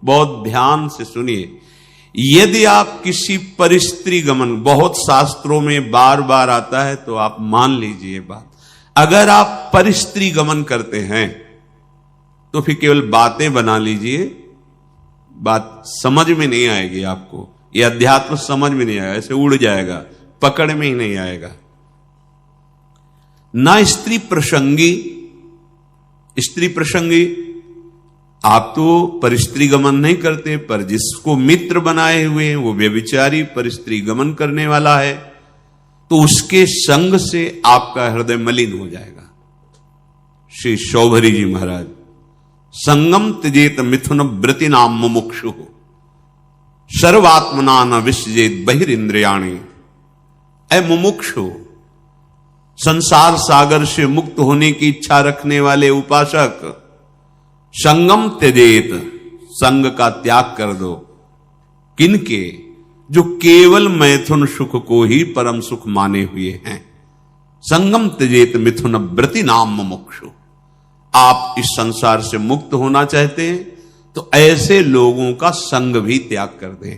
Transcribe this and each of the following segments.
बहुत ध्यान से सुनिए। यदि आप किसी परिस्त्री गमन, बहुत शास्त्रों में बार बार आता है तो आप मान लीजिए बात, अगर आप परिस्त्री गमन करते हैं तो फिर केवल बातें बना लीजिए, बात समझ में नहीं आएगी आपको, यह अध्यात्म समझ में नहीं आएगा, ऐसे उड़ जाएगा, पकड़ में ही नहीं आएगा। ना स्त्री प्रसंगी, स्त्री प्रसंगी आप तो परिस्त्री गमन नहीं करते, पर जिसको मित्र बनाए हुए हैं वो व्यभिचारी परिस्त्री गमन करने वाला है, तो उसके संग से आपका हृदय मलिन हो जाएगा। श्री शौभरी जी महाराज, संगम त्यजेत मिथुन व्रति नाम मुमुक्षु सर्वात्मना न विसजेत बहिरिंद्रियाणि। ऐ मुमुक्षु, संसार सागर से मुक्त होने की इच्छा रखने वाले उपासक, संगम त्यजेत, संग का त्याग कर दो। किनके? जो केवल मैथुन सुख को ही परम सुख माने हुए हैं। संगम त्यजेत मिथुन व्रति नाम मुमुक्षु। आप इस संसार से मुक्त होना चाहते हैं तो ऐसे लोगों का संग भी त्याग कर दें।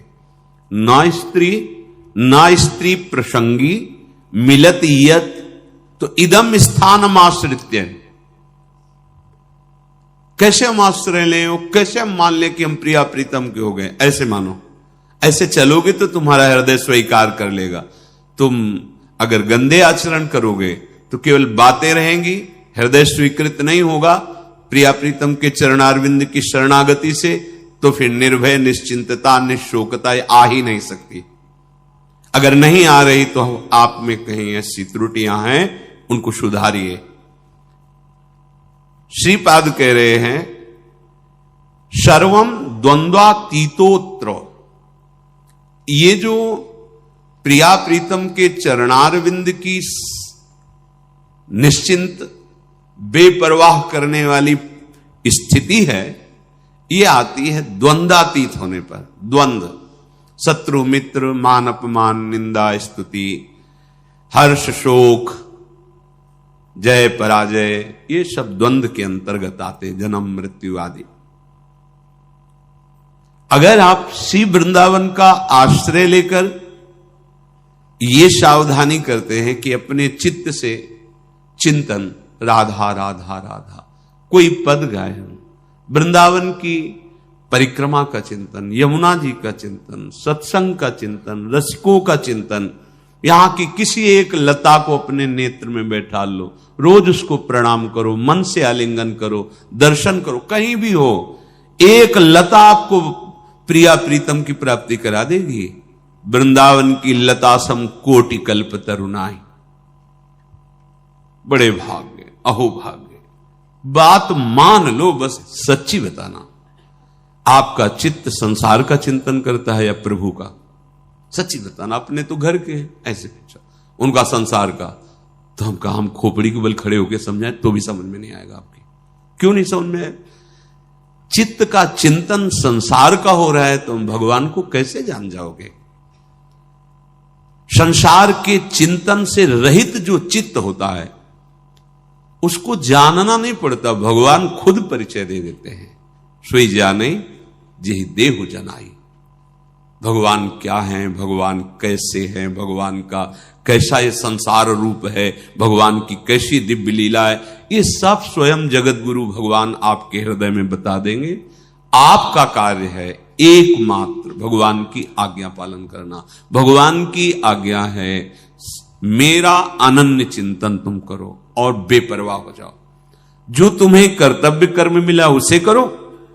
ना स्त्री प्रसंगी मिलत यत, तो इदम स्थानम आश्रित्य। कैसे हम आश्रय लें, वो कैसे हम मान लें कि हम प्रिया प्रीतम के हो गए, ऐसे मानो। ऐसे चलोगे तो तुम्हारा हृदय स्वीकार कर लेगा। तुम अगर गंदे आचरण करोगे तो केवल बातें रहेंगी, हृदय स्वीकृत नहीं होगा प्रिया प्रीतम के चरणारविंद की शरणागति से, तो फिर निर्भय, निश्चिंतता, निशोकता आ ही नहीं सकती। अगर नहीं आ रही तो आप में कहीं ऐसी त्रुटियां हैं, उनको सुधारिए। श्रीपाद कह रहे हैं सर्वम द्वंद्वातीतोत्र। ये जो प्रिया प्रीतम के चरणारविंद की निश्चिंत बेपरवाह करने वाली स्थिति है, ये आती है द्वंद्वातीत होने पर। द्वंद्व, शत्रु मित्र, मान अपमान, निंदा स्तुति, हर्ष शोक, जय पराजय, ये सब द्वंद्व के अंतर्गत आते, जन्म मृत्यु आदि। अगर आप श्री वृंदावन का आश्रय लेकर ये सावधानी करते हैं कि अपने चित्त से चिंतन, राधा राधा राधा, कोई पद गाए, वृंदावन की परिक्रमा का चिंतन, यमुना जी का चिंतन, सत्संग का चिंतन, रसिकों का चिंतन, यहां की किसी एक लता को अपने नेत्र में बैठा लो, रोज उसको प्रणाम करो, मन से आलिंगन करो, दर्शन करो, कहीं भी हो, एक लता आपको प्रिया प्रीतम की प्राप्ति करा देगी। वृंदावन की लता सम कोटि कल्प तरुणाई। बड़े भाग्य, अहो भाग्य। बात मान लो, बस सच्ची बताना, आपका चित्त संसार का चिंतन करता है या प्रभु का? सच्ची बताना। अपने तो घर के हैं, ऐसे पूछा, उनका संसार का, तो हम कहा हम खोपड़ी के बल खड़े होकर समझाएं तो भी समझ में नहीं आएगा आपकी। क्यों नहीं समझ में आएगा? चित्त का चिंतन संसार का हो रहा है तो हम भगवान को कैसे जान जाओगे? संसार के चिंतन से रहित जो चित्त होता है उसको जानना नहीं पड़ता, भगवान खुद परिचय दे देते हैं। सोई जाने जेहि देहु जनाई। भगवान क्या है, भगवान कैसे हैं, भगवान का कैसा ये संसार रूप है, भगवान की कैसी दिव्य लीला है, ये सब स्वयं जगत गुरु भगवान आपके हृदय में बता देंगे। आपका कार्य है एकमात्र भगवान की आज्ञा पालन करना। भगवान की आज्ञा है मेरा अनन्य चिंतन तुम करो और बेपरवाह हो जाओ। जो तुम्हें कर्तव्य कर्म मिला उसे करो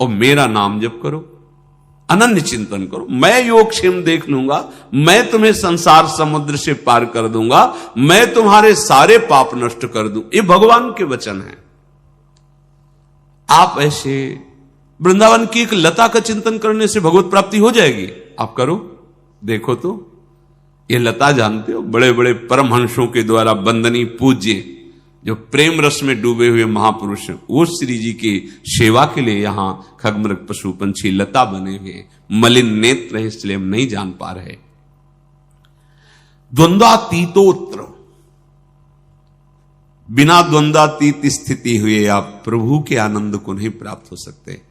और मेरा नाम जप करो, अनन्य चिंतन करो। मैं योगक्षेम देख लूंगा, मैं तुम्हें संसार समुद्र से पार कर दूंगा, मैं तुम्हारे सारे पाप नष्ट कर दूं। ये भगवान के वचन है। आप ऐसे वृंदावन की एक लता का चिंतन करने से भगवत प्राप्ति हो जाएगी। आप करो, देखो तो। ये लता जानते हो, बड़े बड़े परमहंसों के द्वारा वंदनीय पूज्य जो प्रेम रस में डूबे हुए महापुरुष, वो श्री जी की सेवा के लिए यहां खगमृग पशु पंछी लता बने हुए, मलिन नेत्र है इसलिए हम नहीं जान पा रहे। द्वंद्वातीतोत्र, बिना द्वंद्वातीत स्थिति हुए आप प्रभु के आनंद को नहीं प्राप्त हो सकते।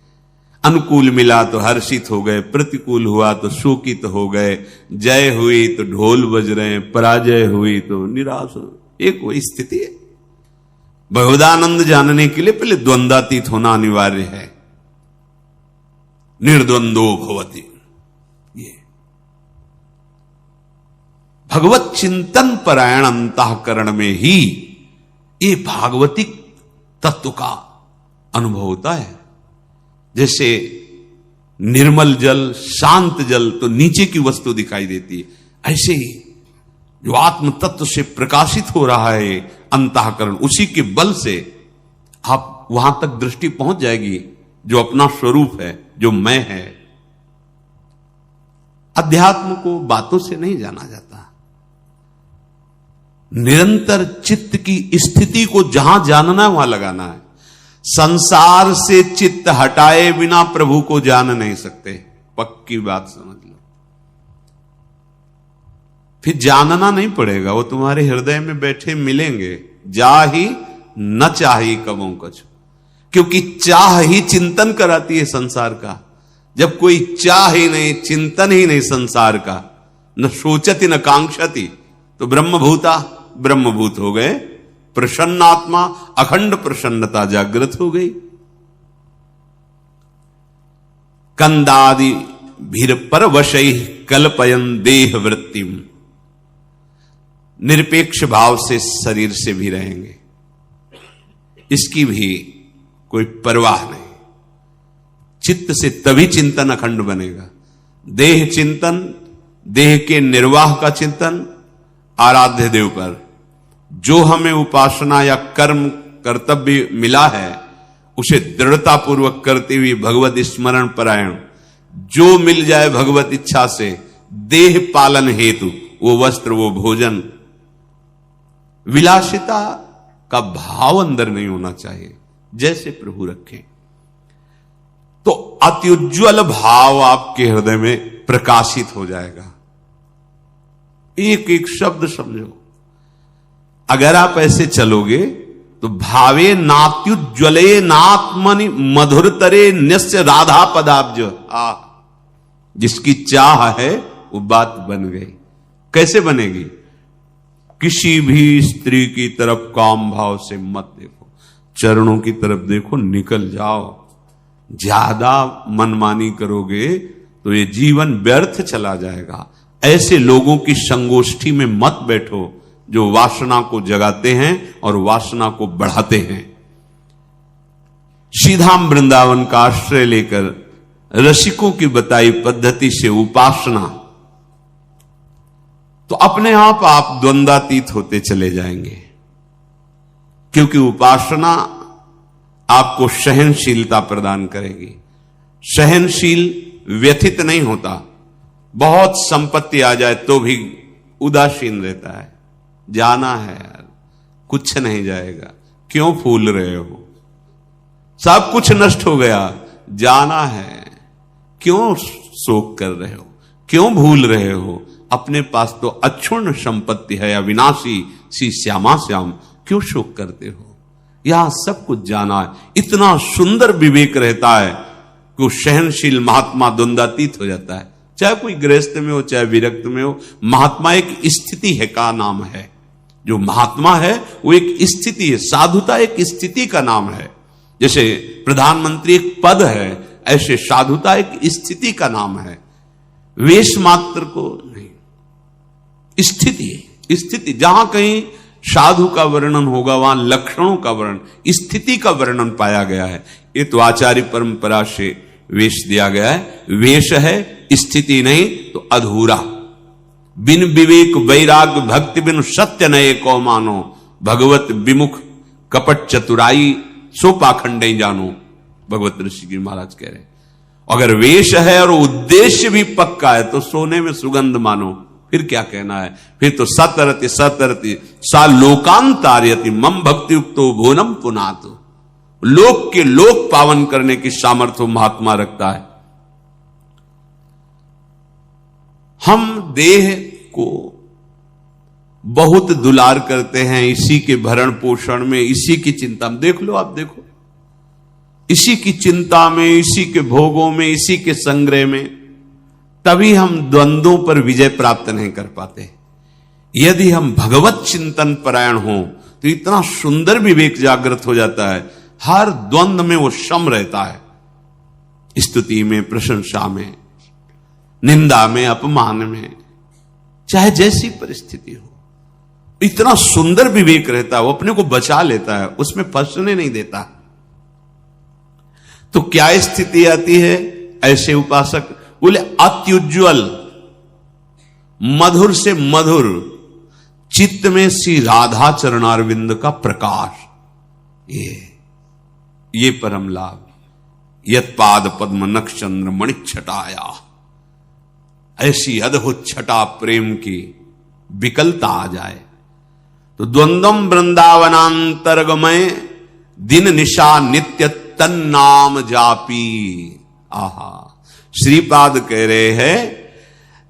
अनुकूल मिला तो हर्षित हो गए, प्रतिकूल हुआ तो शोकित हो गए, जय हुई तो ढोल बज रहे हैं, पराजय हुई तो निराश हो। एक वही स्थिति है। भगवदानंद जानने के लिए पहले द्वंद्वातीत होना अनिवार्य है। निर्द्वंदो भवति, ये भगवत चिंतन परायण अंतःकरण में ही ये भागवतिक तत्व का अनुभव होता है। जैसे निर्मल जल, शांत जल तो नीचे की वस्तु दिखाई देती है, ऐसे ही जो आत्म तत्व से प्रकाशित हो रहा है अंतःकरण, उसी के बल से आप वहां तक दृष्टि पहुंच जाएगी जो अपना स्वरूप है, जो मैं है। अध्यात्म को बातों से नहीं जाना जाता, निरंतर चित्त की स्थिति को जहां जानना है वहां लगाना है। संसार से चित्त हटाए बिना प्रभु को जान नहीं सकते, पक्की बात समझ लो। फिर जानना नहीं पड़ेगा, वो तुम्हारे हृदय में बैठे मिलेंगे। जाही न चाही कबों कछु, क्योंकि चाह ही चिंतन कराती है संसार का। जब कोई चाह ही नहीं, चिंतन ही नहीं संसार का, न सोचती न कांक्षती, तो ब्रह्मभूत हो गए। प्रसन्न आत्मा, अखंड प्रसन्नता जागृत हो गई। कंदादि भीर पर वशै कल्पयन देह वृत्तिम, निरपेक्ष भाव से शरीर से भी रहेंगे, इसकी भी कोई परवाह नहीं। चित्त से तभी चिंतन अखंड बनेगा। देह चिंतन, देह के निर्वाह का चिंतन, आराध्य देव पर जो हमें उपासना या कर्म कर्तव्य मिला है उसे दृढ़ता पूर्वक करते हुए भगवत स्मरण परायण, जो मिल जाए भगवत इच्छा से देह पालन हेतु, वो वस्त्र, वो भोजन, विलासिता का भाव अंदर नहीं होना चाहिए। जैसे प्रभु रखें तो अत्युज्वल भाव आपके हृदय में प्रकाशित हो जाएगा। एक एक शब्द समझो। अगर आप ऐसे चलोगे तो भावे नात्युज्वले नात्मनि मधुरतरे न्यस्य राधा पदाब्ज, जिसकी चाह है वो बात बन गई। कैसे बनेगी? किसी भी स्त्री की तरफ काम भाव से मत देखो, चरणों की तरफ देखो, निकल जाओ। ज्यादा मनमानी करोगे तो ये जीवन व्यर्थ चला जाएगा। ऐसे लोगों की संगोष्ठी में मत बैठो जो वासना को जगाते हैं और वासना को बढ़ाते हैं। श्रीधाम वृंदावन का आश्रय लेकर रसिकों की बताई पद्धति से उपासना, तो अपने आप द्वंद्वातीत होते चले जाएंगे। क्योंकि उपासना आपको सहनशीलता प्रदान करेगी। सहनशील व्यथित नहीं होता, बहुत संपत्ति आ जाए तो भी उदासीन रहता है। जाना है यार, कुछ नहीं जाएगा, क्यों फूल रहे हो, सब कुछ नष्ट हो गया, जाना है, क्यों शोक कर रहे हो, क्यों भूल रहे हो? अपने पास तो अक्षुण्ण संपत्ति है, अविनाशी सी श्यामा श्याम, क्यों शोक करते हो? यहां सब कुछ जाना है। इतना सुंदर विवेक रहता है कि वो सहनशील महात्मा द्वंद्वातीत हो जाता है। चाहे कोई गृहस्थ में हो, चाहे विरक्त में हो, महात्मा एक स्थिति है का नाम है। जो महात्मा है वो एक स्थिति है, साधुता एक स्थिति का नाम है। जैसे प्रधानमंत्री एक पद है, ऐसे साधुता एक स्थिति का नाम है। वेश मात्र को नहीं, स्थिति। जहां कहीं साधु का वर्णन होगा वहां लक्षणों का वर्णन, स्थिति का वर्णन पाया गया है। ये तो आचार्य परंपरा से वेश दिया गया है। वेश है, स्थिति नहीं तो अधूरा। बिन विवेक वैराग भक्ति बिन सत्य नये को मानो, भगवत विमुख कपट चतुराई सो पाखंडे जानो, भगवत ऋषि महाराज कह रहे। अगर वेश है और उद्देश्य भी पक्का है तो सोने में सुगंध मानो, फिर क्या कहना है? फिर तो सतरति सा लोकांतार्यति मम भक्ति युक्तो भुवनम पुनातु। लोक के लोक पावन करने की सामर्थ्य महात्मा रखता है। हम देह को बहुत दुलार करते हैं, इसी के भरण पोषण में, इसी की चिंता में। देख लो, आप देखो, इसी की चिंता में, इसी के भोगों में, इसी के संग्रह में, तभी हम द्वंद्वों पर विजय प्राप्त नहीं कर पाते। यदि हम भगवत चिंतन परायण हों तो इतना सुंदर विवेक जागृत हो जाता है, हर द्वंद्व में वो सम रहता है, स्तुति में, प्रशंसा में, निंदा में, अपमान में, चाहे जैसी परिस्थिति हो, इतना सुंदर विवेक रहता है, वो अपने को बचा लेता है, उसमें फंसने नहीं देता। तो क्या स्थिति आती है ऐसे उपासक? बोले अत्युज्वल, मधुर से मधुर चित्त में श्री राधा चरणारविंद का प्रकाश, ये परम लाभ। यत पाद पद्म नक्षचंद्र मणिच्छटाया, ऐसी अद्भुत छटा प्रेम की विकलता आ जाए तो द्वंद्वम वृंदावनांतर्गमय दिन निशा नित्य तन्नाम जापी। आहा, श्रीपाद कह रहे हैं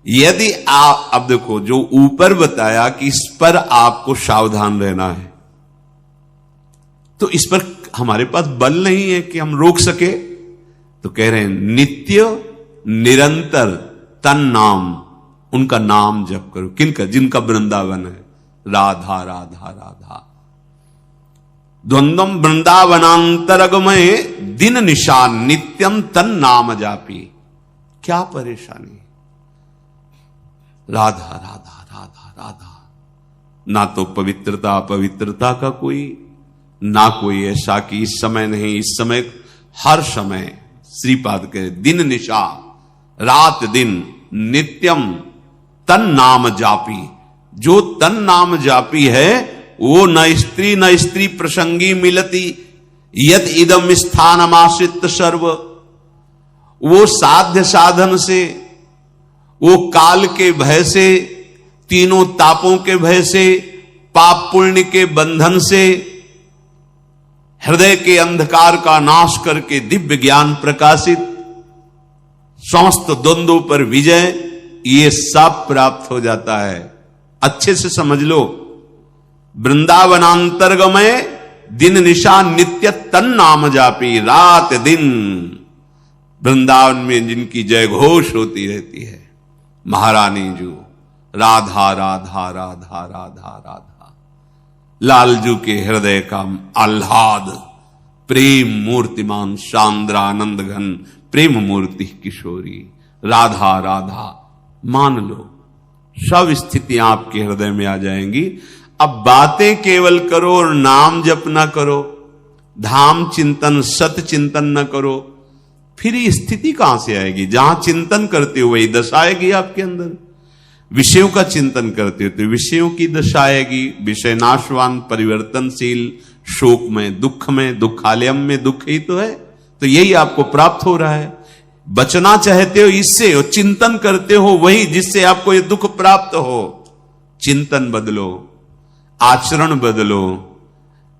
यदि आप, अब देखो जो ऊपर बताया कि इस पर आपको सावधान रहना है, तो इस पर हमारे पास बल नहीं है कि हम रोक सके, तो कह रहे हैं नित्य निरंतर तन नाम, उनका नाम जप करो। किनका? जिनका वृंदावन है, राधा राधा राधा। द्वंद्वम वृंदावनांतरगमय दिन निशा नित्यम तन नाम जापी। क्या परेशानी? राधा राधा राधा राधा। ना तो पवित्रता अपवित्रता का कोई, ना कोई ऐसा कि इस समय नहीं, इस समय, हर समय श्रीपाद के दिन निशा, रात दिन, नित्यम तन नाम जापी। जो तन नाम जापी है वो न स्त्री प्रसंगी मिलती, यत इदम स्थानमाश्रित सर्व। वो साध्य साधन से, वो काल के भय से, तीनों तापों के भय से, पाप पुण्य के बंधन से, हृदय के अंधकार का नाश करके दिव्य ज्ञान प्रकाशित, समस्त द्वंद्वों पर विजय, ये सब प्राप्त हो जाता है। अच्छे से समझ लो, वृंदावनांतर्गमय दिन निशा नित्य तन नाम जापी। रात दिन वृंदावन में जिनकी जय घोष होती रहती है, महारानी जो राधा राधा राधा राधा राधा, लालजू के हृदय का आह्लाद, प्रेम मूर्तिमान शांद्रानंद घन प्रेम मूर्ति किशोरी, राधा राधा। मान लो सब स्थितियां आपके हृदय में आ जाएंगी। अब बातें केवल करो और नाम जप ना करो, धाम चिंतन सत चिंतन न करो, फिर ये स्थिति कहां से आएगी? जहां चिंतन करते हो वही दशा आएगी आपके अंदर। विषयों का चिंतन करते हो तो विषयों की दशा आएगी। विषय नाशवान, परिवर्तनशील, शोक में, दुख में, दुखालयम में दुख ही तो है। तो यही आपको प्राप्त हो रहा है। बचना चाहते हो इससे, और चिंतन करते हो वही जिससे आपको ये दुख प्राप्त हो। चिंतन बदलो, आचरण बदलो,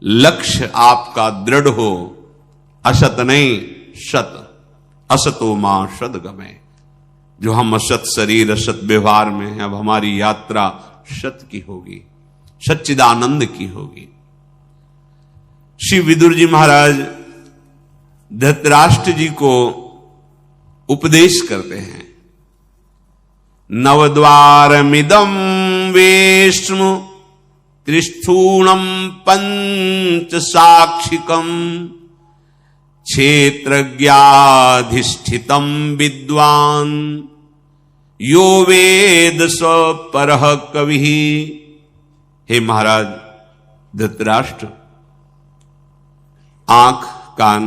लक्ष्य आपका दृढ़ हो। असत नहीं सत, असतो मां सदगमय। जो हम असत शरीर असत व्यवहार में हैं, अब हमारी यात्रा सत की होगी, सच्चिदानंद की होगी। श्री विदुर जी महाराज धृतराष्ट्र जी को उपदेश करते हैं। नवद्वारमिदं वेश्म त्रिस्थूणम पंच साक्षिकम क्षेत्रज्ञाधिष्ठितम विद्वान यो वेद स परः कवि। हे महाराज धृतराष्ट्र, आंख, कान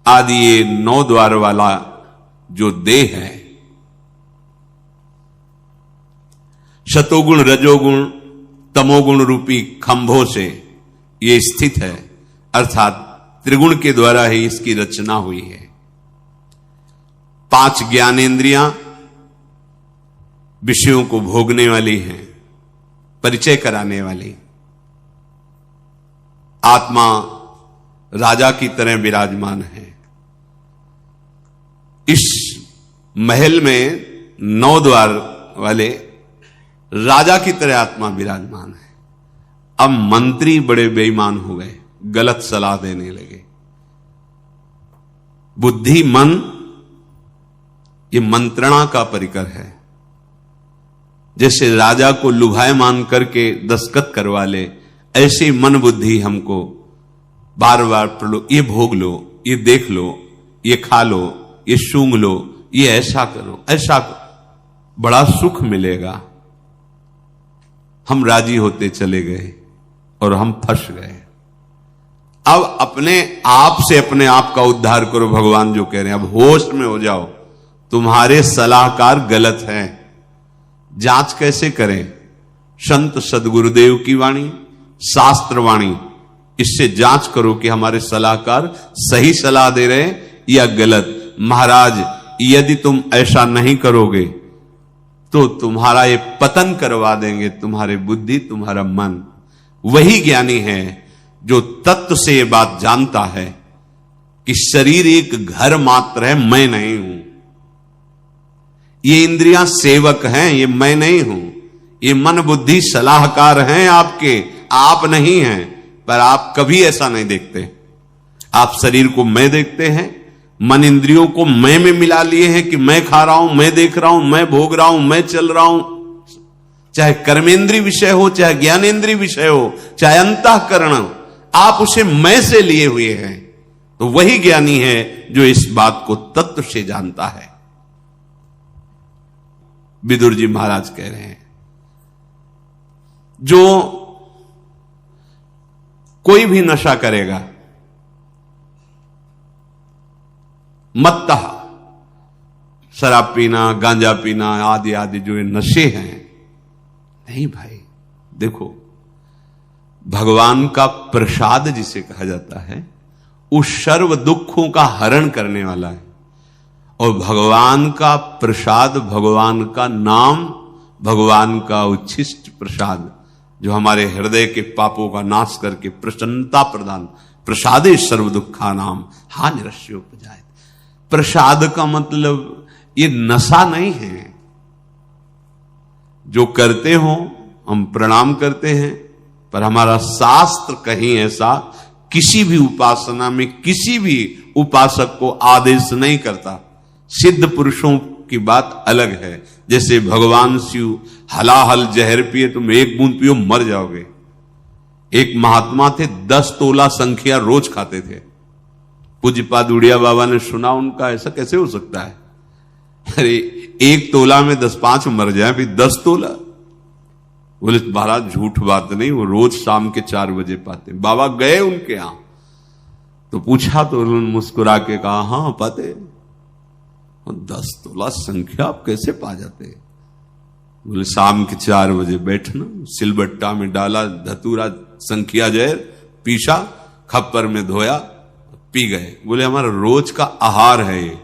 आदि ये 9 द्वार वाला जो देह है, शतोगुण रजोगुण तमोगुण रूपी खंभों से ये स्थित है, अर्थात त्रिगुण के द्वारा ही इसकी रचना हुई है। 5 ज्ञानेंद्रियां विषयों को भोगने वाली हैं, परिचय कराने वाली। आत्मा राजा की तरह विराजमान है। इस महल में 9 द्वार वाले राजा की तरह आत्मा विराजमान है। अब मंत्री बड़े बेईमान हो गए, गलत सलाह देने लगे। बुद्धि मन ये मंत्रणा का परिकर है। जैसे राजा को लुभायमान करके दस्तखत करवा ले, ऐसे मन बुद्धि हमको बार बार प्रलो, ये भोग लो, ये देख लो, ये खा लो, ये सूंघ लो, ये ऐसा करो, ऐसा करो, बड़ा सुख मिलेगा। हम राजी होते चले गए और हम फंस गए। अब अपने आप से अपने आप का उद्धार करो, भगवान जो कह रहे हैं। अब होश में हो जाओ, तुम्हारे सलाहकार गलत हैं। जांच कैसे करें? संत सदगुरुदेव की वाणी, शास्त्र वाणी, इससे जांच करो कि हमारे सलाहकार सही सलाह दे रहे हैं या गलत। महाराज, यदि तुम ऐसा नहीं करोगे तो तुम्हारा ये पतन करवा देंगे, तुम्हारे बुद्धि, तुम्हारा मन। वही ज्ञानी है जो तत्व से ये बात जानता है कि शरीर एक घर मात्र है, मैं नहीं हूं। ये इंद्रियां सेवक हैं, ये मैं नहीं हूं। ये मन बुद्धि सलाहकार हैं आपके, आप नहीं हैं। पर आप कभी ऐसा नहीं देखते। आप शरीर को मैं देखते हैं, मन इंद्रियों को मैं में मिला लिए हैं कि मैं खा रहा हूं, मैं देख रहा हूं, मैं भोग रहा हूं, मैं चल रहा हूं। चाहे कर्मेंद्रीय विषय हो, चाहे ज्ञानेंद्रीय विषय हो, चाहे अंतःकरण, आप उसे मैं से लिए हुए हैं। तो वही ज्ञानी है जो इस बात को तत्व से जानता है। विदुर जी महाराज कह रहे हैं, जो कोई भी नशा करेगा, मत्तः, शराब पीना, गांजा पीना आदि आदि जो ये नशे हैं, नहीं भाई। देखो, भगवान का प्रसाद जिसे कहा जाता है, उस सर्व दुखों का हरण करने वाला है। और भगवान का प्रसाद, भगवान का नाम, भगवान का उच्छिष्ट प्रसाद, जो हमारे हृदय के पापों का नाश करके प्रसन्नता प्रदान, प्रसादे सर्व दुखा नाम हा निरस्योपजायते। प्रसाद का मतलब ये नशा नहीं है। जो करते हो हम प्रणाम करते हैं, पर हमारा शास्त्र कहीं ऐसा किसी भी उपासना में किसी भी उपासक को आदेश नहीं करता। सिद्ध पुरुषों की बात अलग है। जैसे भगवान शिव हलाहल जहर पिए, तुम एक बूंद पियो मर जाओगे। एक महात्मा थे, 10 तोला संख्या रोज खाते थे। पूज्यपाद उड़िया बाबा ने सुना उनका, ऐसा कैसे हो सकता है? अरे 1 तोला में 10-5 मर जाए, फिर 10 तोला। बोले महाराज झूठ बात नहीं, वो रोज शाम के 4 बजे पाते। बाबा गए उनके यहां तो पूछा, तो उन्होंने मुस्कुरा के कहा, हाँ पाते। 10 तोला संख्या आप कैसे पा जाते? बोले शाम के 4 बजे बैठना, सिलबट्टा में डाला धतूरा संख्या जहर, पीसा, खप्पर में धोया, पी गए। बोले हमारा रोज का आहार है ये।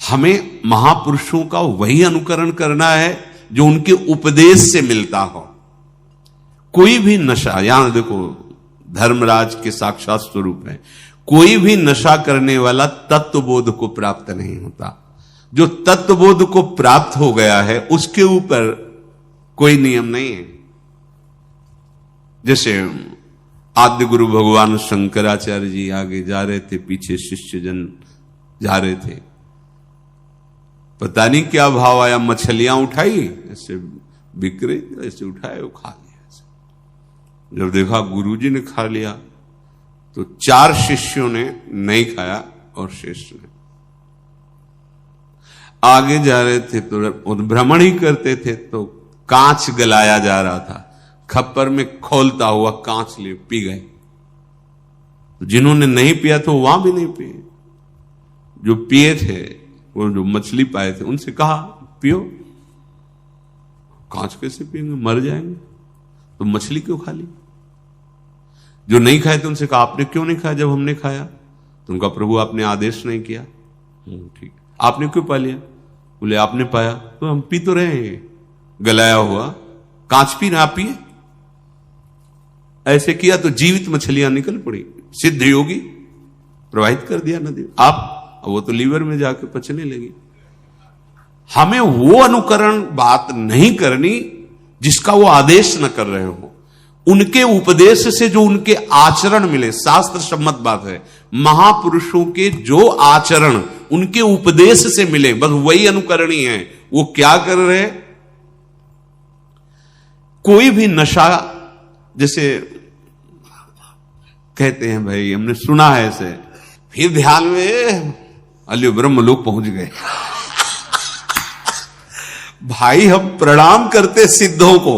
हमें महापुरुषों का वही अनुकरण करना है जो उनके उपदेश से मिलता हो। कोई भी नशा, यहां देखो धर्मराज के साक्षात स्वरूप है, कोई भी नशा करने वाला तत्वबोध को प्राप्त नहीं होता। जो तत्वबोध को प्राप्त हो गया है उसके ऊपर कोई नियम नहीं है। जैसे आद्य गुरु भगवान शंकराचार्य जी आगे जा रहे थे, पीछे शिष्यजन जा रहे थे। पता नहीं क्या भाव आया, मछलियां उठाई, ऐसे बिक रही, ऐसे उठाए वो खा लिया। जब देखा गुरुजी ने खा लिया तो 4 शिष्यों ने नहीं खाया और शेष ने। आगे जा रहे थे तो भ्रमण ही करते थे तो कांच गलाया जा रहा था, खप्पर में खोलता हुआ कांच ले पी गए। तो जिन्होंने नहीं पिया तो वहां भी नहीं पिए। जो पिए थे, वो जो मछली पाए थे, उनसे कहा पियो। कांच कैसे पिएंगे, मर जाएंगे। तो मछली क्यों खा ली? जो नहीं खाए थे उनसे कहा आपने क्यों नहीं खाया जब हमने खाया? तो उनका प्रभु आपने आदेश नहीं किया। ठीक, आपने क्यों पा लिया? बोले आपने पाया तो हम पी तो रहे हैं, गलाया हुआ कांच पी ना पिए। ऐसे किया तो जीवित मछलियां निकल पड़ी, सिद्ध योगी प्रवाहित कर दिया नदी। आप वो तो लीवर में जाके पचने लगी। हमें वो अनुकरण बात नहीं करनी जिसका वो आदेश न कर रहे हो। उनके उपदेश से जो उनके आचरण मिले, शास्त्र सम्मत बात है, महापुरुषों के जो आचरण उनके उपदेश से मिले, बस वही अनुकरणीय है। वो क्या कर रहे हैं? कोई भी नशा, जैसे कहते हैं भाई हमने सुना है ऐसे, फिर ध्यान में अल्यो ब्रह्मलोक पहुंच गए। भाई हम प्रणाम करते सिद्धों को,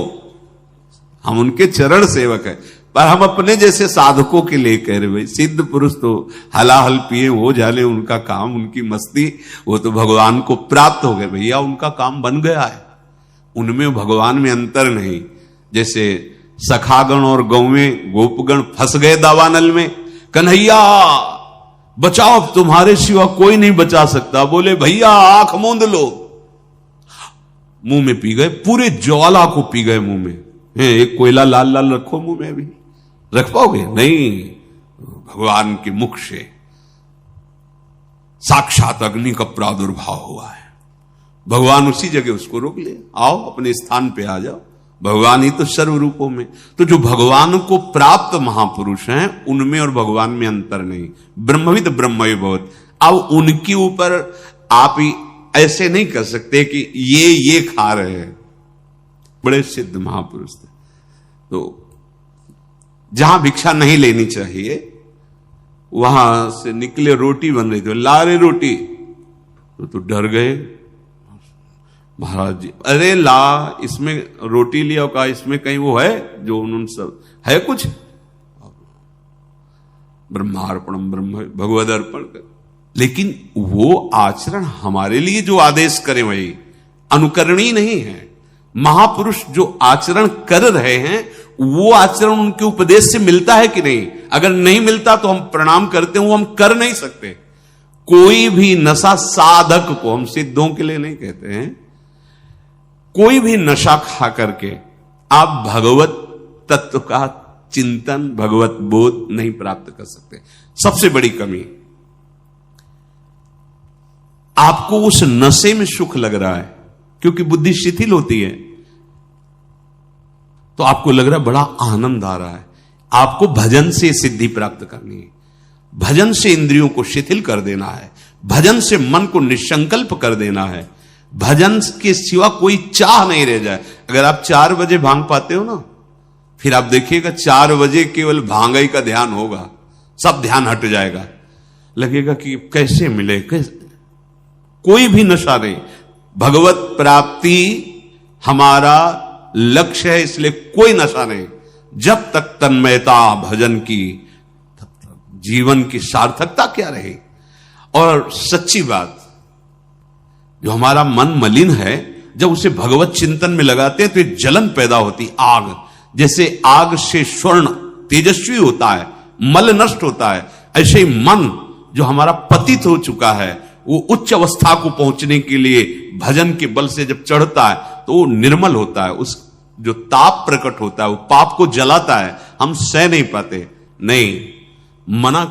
हम उनके चरण सेवक हैं, पर हम अपने जैसे साधकों के लिए कह रहे भाई सिद्ध पुरुष तो हलाहल पिए हो जाने, उनका काम, उनकी मस्ती, वो तो भगवान को प्राप्त हो गए। भैया उनका काम बन गया है, उनमें भगवान में अंतर नहीं। जैसे सखागण और गौवें गोपगण फंस गए दावानल में, कन्हैया बचाओ, तुम्हारे सिवा कोई नहीं बचा सकता। बोले भैया आंख मूंद लो, मुंह में पी गए, पूरे ज्वाला को पी गए मुंह में। एक कोयला लाल लाल रखो मुंह में, अभी रख पाओगे? नहीं, भगवान के मुख से साक्षात अग्नि का प्रादुर्भाव हुआ है। भगवान उसी जगह उसको रोक ले, आओ अपने स्थान पे आ जाओ, भगवान ही तो सर्व रूपों में। तो जो भगवान को प्राप्त महापुरुष हैं उनमें और भगवान में अंतर नहीं। ब्रह्मविद ब्रह्मवि भवत्। अब उनके ऊपर आप ही ऐसे नहीं कर सकते कि ये खा रहे हैं। बड़े सिद्ध महापुरुष थे, तो जहां भिक्षा नहीं लेनी चाहिए वहां से निकले, रोटी बन रही थी, ला रहे रोटी, तो डर गए महाराज जी। अरे ला, इसमें रोटी लिया, कहा इसमें कहीं वो है जो उन्होंने सब है कुछ? ब्रह्मार्पणम ब्रह्म भगवद अर्पण कर। लेकिन वो आचरण हमारे लिए जो आदेश करें वही अनुकरणीय नहीं है। महापुरुष जो आचरण कर रहे हैं वो आचरण उनके उपदेश से मिलता है कि नहीं? अगर नहीं मिलता तो हम प्रणाम करते हैं, वो हम कर नहीं सकते। कोई भी नशा साधक को, हम सिद्धों के लिए नहीं कहते हैं, कोई भी नशा खा करके आप भगवत तत्व का चिंतन, भगवत बोध नहीं प्राप्त कर सकते। सबसे बड़ी कमी, आपको उस नशे में सुख लग रहा है क्योंकि बुद्धि शिथिल होती है, तो आपको लग रहा है बड़ा आनंद आ रहा है। आपको भजन से सिद्धि प्राप्त करनी है, भजन से इंद्रियों को शिथिल कर देना है, भजन से मन को निसंकल्प कर देना है, भजन के सिवा कोई चाह नहीं रह जाए। अगर आप 4 बजे भांग पाते हो ना, फिर आप देखिएगा 4 बजे केवल भांगाई का ध्यान होगा, सब ध्यान हट जाएगा, लगेगा कि कैसे मिले, कैसे। कोई भी नशा नहीं, भगवत प्राप्ति हमारा लक्ष्य है, इसलिए कोई नशा नहीं। जब तक तन्मयता भजन की, तब तक जीवन की सार्थकता क्या रही। और सच्ची बात, जो हमारा मन मलिन है, जब उसे भगवत चिंतन में लगाते हैं तो एक जलन पैदा होती, आग। जैसे आग से स्वर्ण तेजस्वी होता है, मल नष्ट होता है, ऐसे ही मन जो हमारा पतित हो चुका है, वो उच्च अवस्था को पहुंचने के लिए भजन के बल से जब चढ़ता है तो वो निर्मल होता है। उस जो ताप प्रकट होता है वो पाप को जलाता है, हम सह नहीं पाते। नहीं, मना